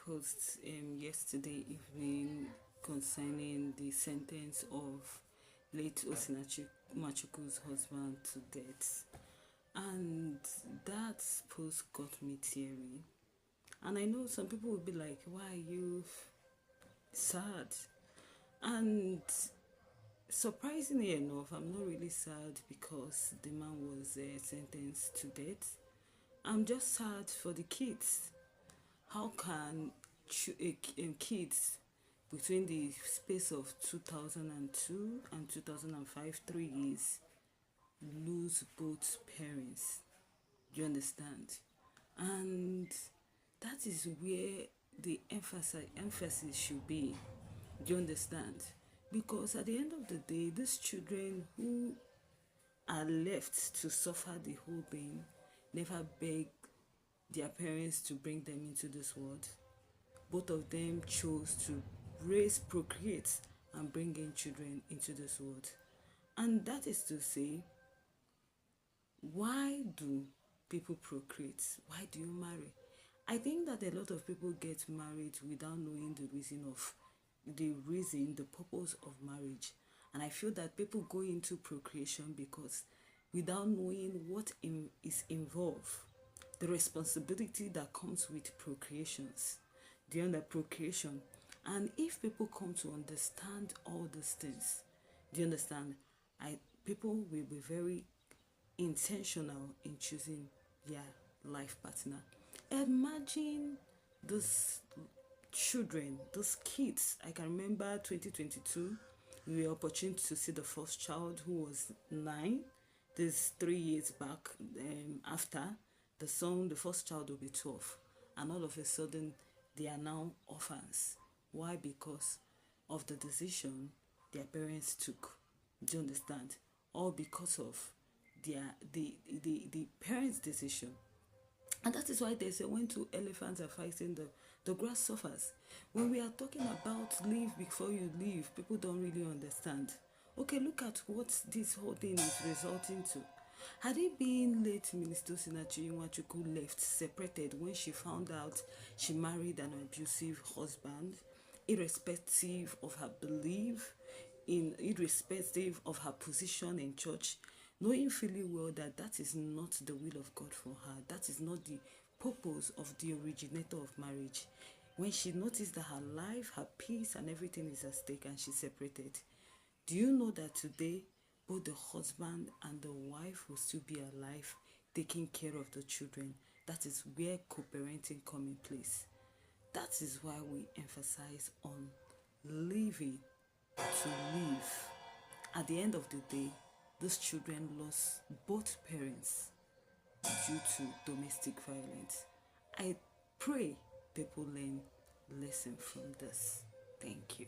post yesterday evening concerning the sentence of late Osinachi Nwachukwu's husband to death, and that post got me teary. And I know some people will be like, why are you sad? And surprisingly enough, I'm not really sad because the man was sentenced to death. I'm just sad for the kids. How can kids between the space of 2002 and 2005, 3 years, lose both parents? Do you understand? And that is where the emphasis should be. Do you understand? Because at the end of the day, these children who are left to suffer the whole thing never beg their parents to bring them into this world. Both of them chose to raise, procreate, and bring in children into this world. And that is to say, why do people procreate? Why do you marry? I think that a lot of people get married without knowing the purpose of marriage. And I feel that people go into procreation because without knowing what is involved, the responsibility that comes with procreations, procreation. And if people come to understand all these things, do you understand? People will be very intentional in choosing their life partner. Imagine those children, those kids. I can remember 2022, we were opportune to see the first child who was 9. This 3 years back. After the first child will be 12, and all of a sudden they are now orphans. Why? Because of the decision their parents took. Do you understand? All because of the parents' decision. And that is why they say when two elephants are fighting, the grass suffers. When we are talking about live before you leave, people don't really understand. Okay, look at what this whole thing is resulting to. Had it been late Minister Osinachi Nwachukwu left separated when she found out she married an abusive husband, irrespective of her belief, irrespective of her position in church, knowing fully well that that is not the will of God for her, that is not the purpose of the originator of marriage. When she noticed that her life, her peace and everything is at stake and she's separated, do you know that today both the husband and the wife will still be alive, taking care of the children? That is where co-parenting comes in place. That is why we emphasize on living to live. At the end of the day, those children lost both parents due to domestic violence. I pray people learn lesson from this. Thank you.